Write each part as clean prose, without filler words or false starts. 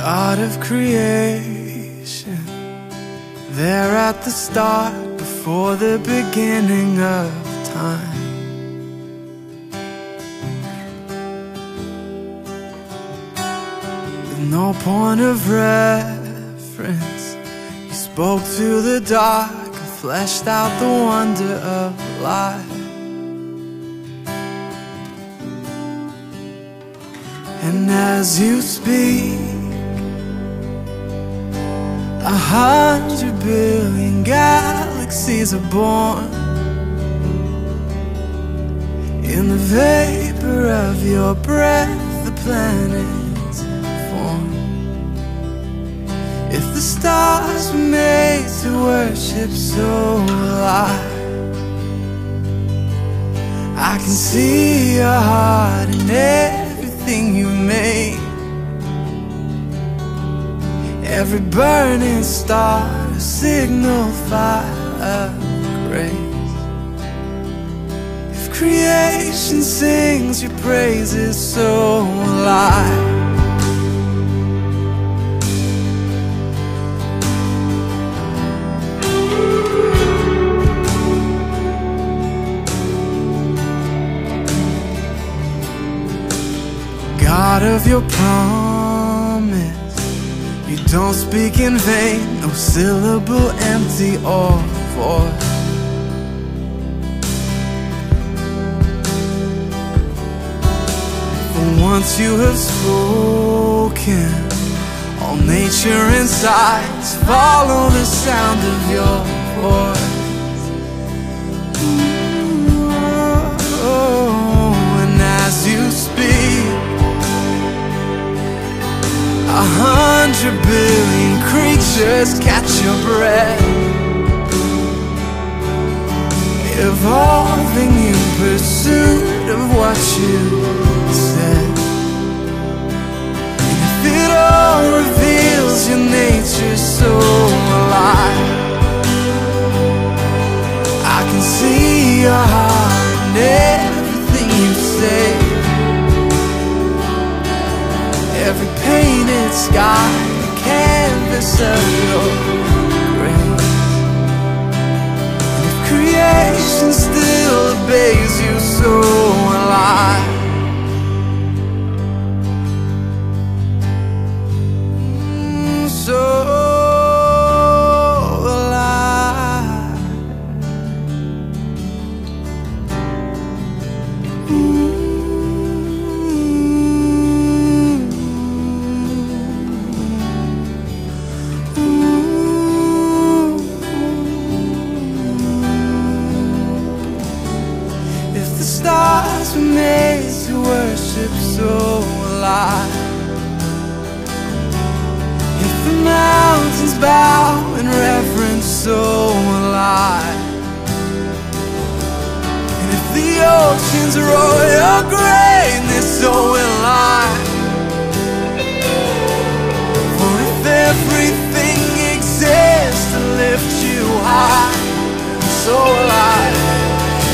God of creation, there at the start, before the beginning of time. With no point of reference, you spoke to the dark and fleshed out the wonder of life. And as you speak, 100 billion galaxies are born. In the vapor of your breath, the planets form. If the stars were made to worship, so will I can see your heart in everything you made. Every burning star, a signal fire of grace. If creation sings your praises, so will I. God of your promise, you don't speak in vain, no syllable empty or void. For once you have spoken, all nature and sights follow the sound of your voice. And as you speak, 100 billion creatures catch your breath, evolving in pursuit of what you said. And if it all reveals your nature so alive, I can see your heart in everything you say. Every painted sky, a canvas of your grace. And if creation still obeys you, so will I. So will I. Stars were made to worship, so will I. If the mountains bow in reverence, so will I. And if the oceans roar your greatness, so will I. For if everything exists to lift you high, so will I.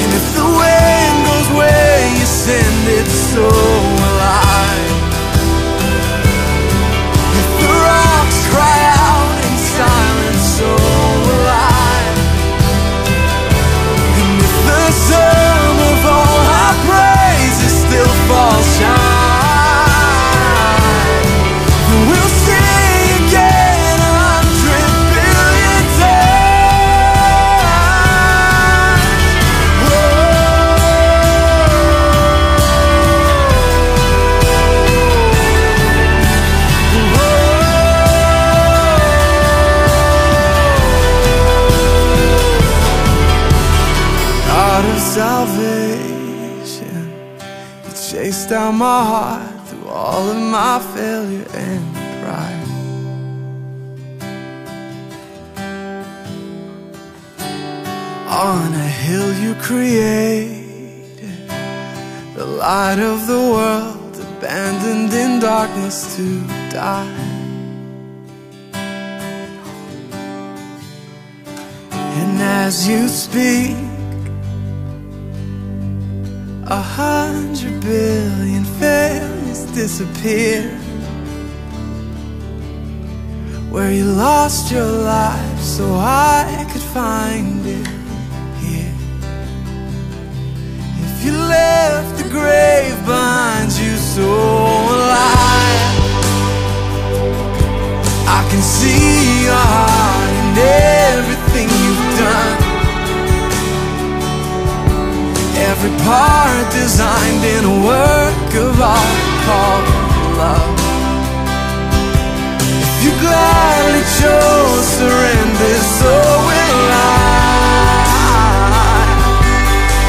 And if the wind goes where you send it, so will I. If the rocks cry out in silence, so will I. And if the sum of all our praises still falls shine, then we'll sing again 100 billion times. Salvation, you chased down my heart through all of my failure and pride. On a hill you created, the light of the world, abandoned in darkness to die. And as you speak, 100 billion failures disappear. where you lost your life so I could find it here. If you left the grave behind you, so will I can see your heart in everything you've done, every part designed in a work of art called love. If you gladly chose surrender, so will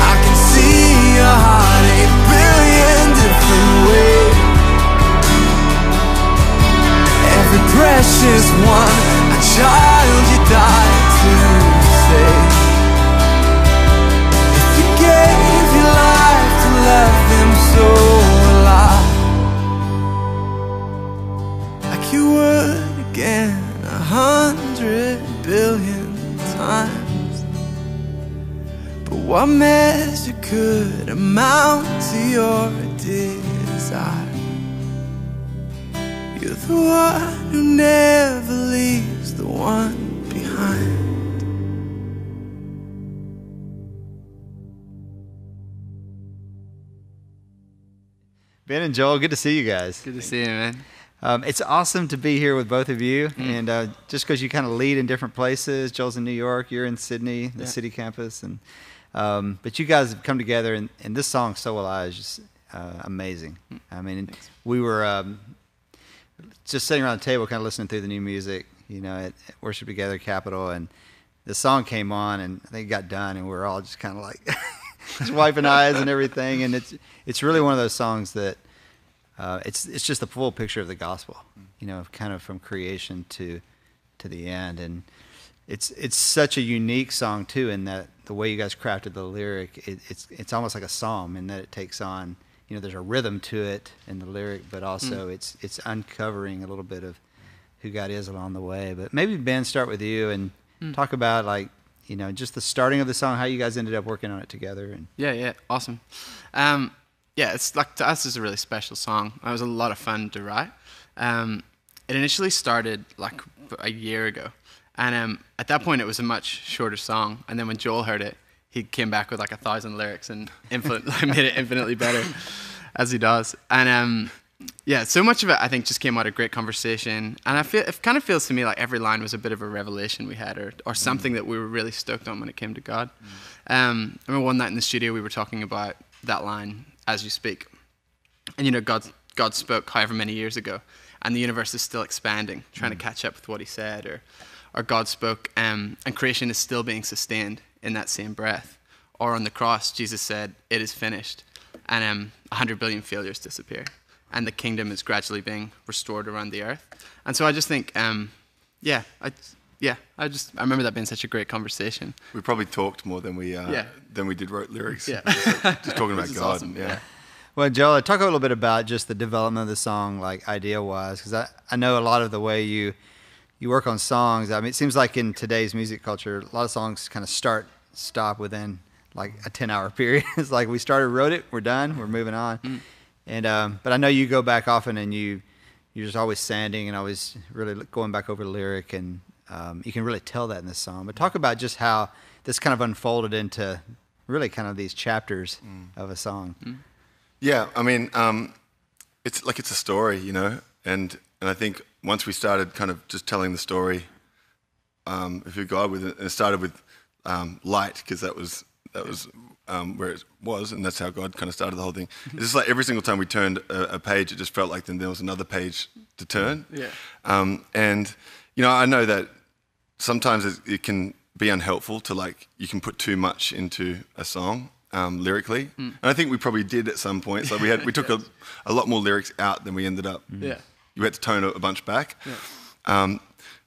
I can see your heart 8 billion different ways, every precious one, a child you died to save. If you gave your life to love them, so will I, like you would again 100 billion times. But what measure could amount to your desire? You're the one who never leaves the one behind. Ben and Joel, good to see you guys. Good to see you, man. It's awesome to be here with both of you, and just because you kind of lead in different places. Joel's in New York, you're in Sydney, the city campus, and but you guys have come together, and this song "So Will I" is just amazing. I mean, we were just sitting around the table, kind of listening through the new music, you know, at Worship Together Capitol, and the song came on, and I think it got done, and we were all just kind of like just wiping eyes and everything, and it's really one of those songs that. It's just the full picture of the gospel, you know, kind of from creation to the end, and it's such a unique song too, in that the way you guys crafted the lyric, it's almost like a psalm in that it takes on, you know, there's a rhythm to it in the lyric, but also it's uncovering a little bit of who God is along the way. But maybe Ben, start with you and talk about, like, you know, just the starting of the song, how you guys ended up working on it together. And Yeah, awesome. Yeah, it's like, to us, it's a really special song. It was a lot of fun to write. It initially started like a year ago, and at that point it was a much shorter song. And then when Joel heard it, he came back with like 1,000 lyrics and made it infinitely better, as he does. And yeah, so much of it I think just came out of great conversation. And it kind of feels to me like every line was a bit of a revelation we had, or something that we were really stoked on when it came to God. I remember one night in the studio we were talking about that line, "As you speak," and you know, God spoke however many years ago, and the universe is still expanding, trying to catch up with what He said, or God spoke, and creation is still being sustained in that same breath, or on the cross Jesus said, "It is finished," and 100 billion failures disappear, and the kingdom is gradually being restored around the earth. And so I just think, I remember that being such a great conversation. We probably talked more than we did wrote lyrics. Yeah, just talking about God. Awesome. Yeah. well, Joel, talk a little bit about just the development of the song, like idea-wise, because I know a lot of the way you work on songs. I mean, it seems like in today's music culture, a lot of songs kind of stop within like a 10-hour period. It's like we started, wrote it, we're done, we're moving on. And but I know you go back often, and you're just always sanding and always really going back over the lyric, and you can really tell that in this song. But talk about just how this kind of unfolded into really kind of these chapters of a song. Yeah, I mean, it's like it's a story, you know, and I think once we started kind of just telling the story of who God was, and it started with light, because that was where it was, and that's how God kind of started the whole thing. It's just like every single time we turned a page, it just felt like then there was another page to turn. Yeah. And you know, I know that sometimes it can be unhelpful to, like, you can put too much into a song lyrically, and I think we probably did at some points. Like we took a lot more lyrics out than we ended up. Yeah. You had to tone a bunch back. Yeah.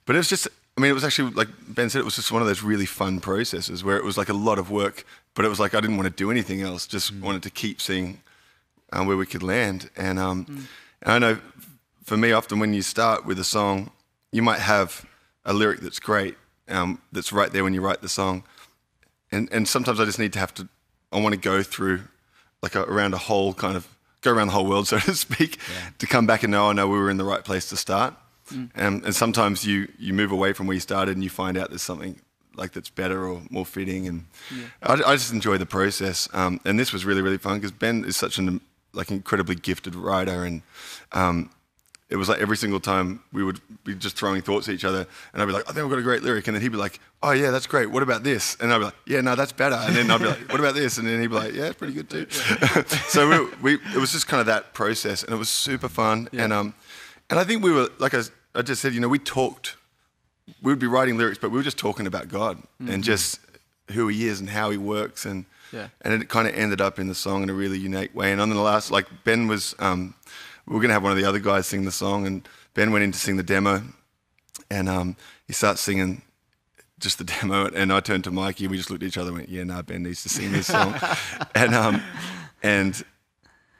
But it was just, I mean, it was actually, like Ben said, it was just one of those really fun processes where it was like a lot of work, but it was like I didn't want to do anything else, just wanted to keep seeing where we could land. And I know for me, often when you start with a song, you might have a lyric that's great, that's right there when you write the song. And sometimes I just need to I want to go through like around the whole world, so to speak, to come back and know we were in the right place to start. And sometimes you move away from where you started and you find out there's something like that's better or more fitting. And I just enjoy the process. And this was really, really fun because Ben is such an like incredibly gifted writer, and it was like every single time we would be just throwing thoughts at each other, and I'd be like, I think I've got a great lyric, and then he'd be like, oh yeah, that's great, what about this? And I'd be like, yeah, no, that's better. And then I'd be like, what about this? And then he'd be like, yeah, it's pretty good too. So it was just kind of that process, and it was super fun. And I think we were, like I just said, we would be writing lyrics, but we were just talking about God and just who he is and how he works, and it kind of ended up in the song in a really unique way. And on the last, like Ben was, we were going to have one of the other guys sing the song, and Ben went in to sing the demo, and he starts singing just the demo, and I turned to Mikey, and we just looked at each other and went, yeah, no, Ben needs to sing this song. and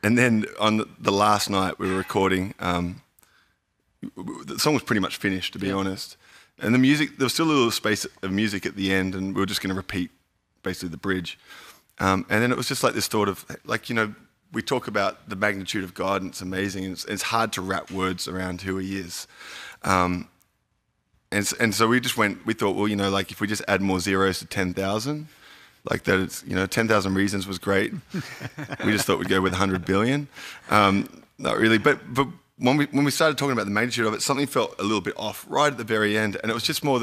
then on the last night we were recording, the song was pretty much finished, to be honest. And the music, there was still a little space of music at the end, and we were just going to repeat basically the bridge. And then it was just like this thought of, like, we talk about the magnitude of God, and it's amazing, and it's hard to wrap words around who he is. And so we thought, well, like if we just add more zeros to 10,000, like that it's, 10,000 reasons was great. We just thought we'd go with 100 billion. Not really, but when we started talking about the magnitude of it, something felt a little bit off right at the very end, and it was just more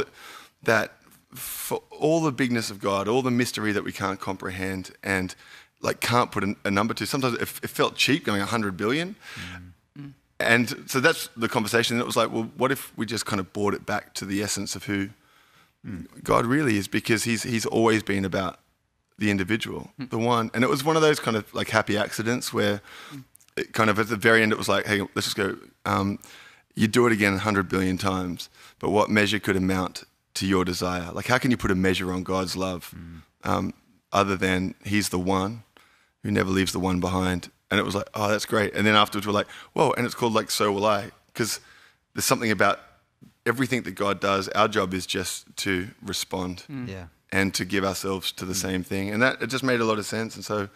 that for all the bigness of God, all the mystery that we can't comprehend and like can't put a number to, sometimes it felt cheap going 100 billion. And so that's the conversation. And it was like, well, what if we just kind of brought it back to the essence of who God really is, because he's always been about the individual, the one. And it was one of those kind of like happy accidents where it kind of at the very end it was like, hey, let's just go, you do it again 100 billion times, but what measure could amount to your desire? Like, how can you put a measure on God's love other than he's the one who never leaves the one behind? And it was like, oh, that's great. And then afterwards we're like, whoa, and it's called like So Will I, because there's something about everything that God does. Our job is just to respond and to give ourselves to the same thing. And that, it just made a lot of sense. And so,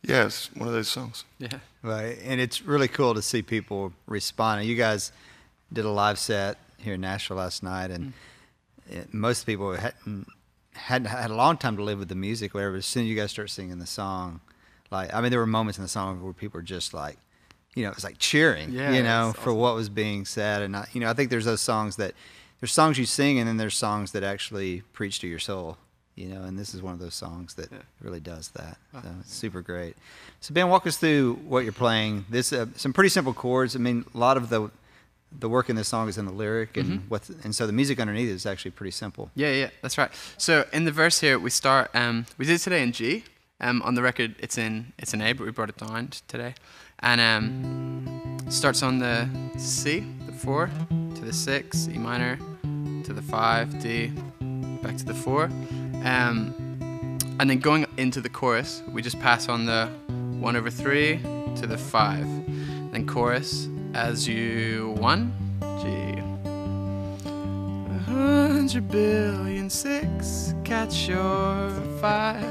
yeah, it's one of those songs. Yeah. Right. And it's really cool to see people respond. And you guys did a live set here in Nashville last night, and most people hadn't had a long time to live with the music, whatever. As soon as you guys start singing the song, like, I mean, there were moments in the song where people were just like, it was like cheering, for what was being said. And, I think there's those songs there's songs you sing, and then there's songs that actually preach to your soul, and this is one of those songs that really does that. So it's super great. So Ben, walk us through what you're playing. This, some pretty simple chords. I mean, a lot of the work in this song is in the lyric, and and so the music underneath is actually pretty simple. Yeah, that's right. So in the verse here, we start, we did it today in G. On the record, it's in A, but we brought it down today. And it starts on the C, the 4, to the 6, E minor, to the 5, D, back to the 4. And then going into the chorus, we just pass on the 1/3 to the 5. Then chorus, as you 1, G. 100 billion 6, catch your 5.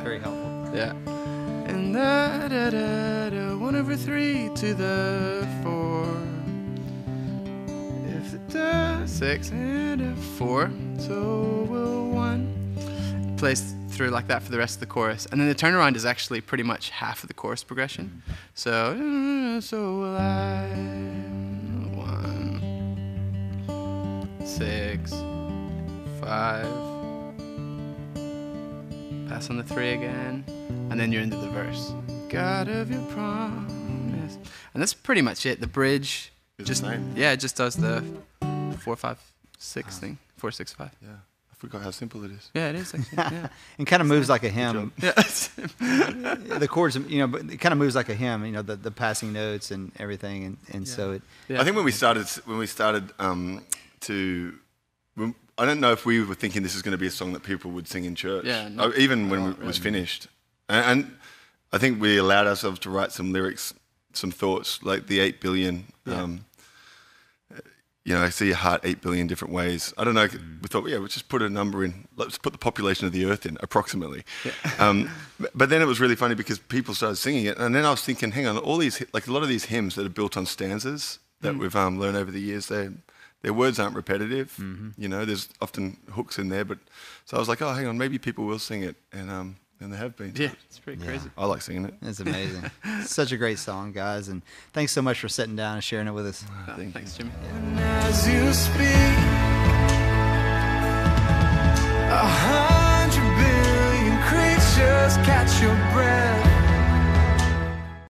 Very helpful. Yeah. And da da da da 1/3 to the 4. If the 6 and a 4, so will 1. Plays through like that for the rest of the chorus, and then the turnaround is actually pretty much half of the chorus progression. So will I 1 6 5. Pass on the 3 again, and then you're into the verse. God of your promise, and that's pretty much it. The bridge It's just the same. it just does the 4 5 6 thing. 4 6 5. Yeah, I forgot how simple it is. Yeah, it is actually. Yeah. And kind of moves like a hymn. Yeah. The chords, but it kind of moves like a hymn. The passing notes and everything, and so it. Yeah. I think when we started I don't know if we were thinking this is going to be a song that people would sing in church. Yeah, no, even when it was finished. And I think we allowed ourselves to write some lyrics, some thoughts, like the 8 billion. I see your heart 8 billion different ways. I don't know. We thought, we'll just put a number in. Let's put the population of the earth in, approximately. Yeah. But then it was really funny because people started singing it. And then I was thinking, hang on, all these, like a lot of these hymns that are built on stanzas that we've learned over the years, they're their words aren't repetitive. You know, there's often hooks in there, but so I was like, oh, hang on, maybe people will sing it, and they have been. Yeah, it's pretty crazy. I like singing it. It's amazing. Such a great song, guys, and thanks so much for sitting down and sharing it with us. Thanks, Jimmy. And as you speak, 100 billion creatures catch your breath.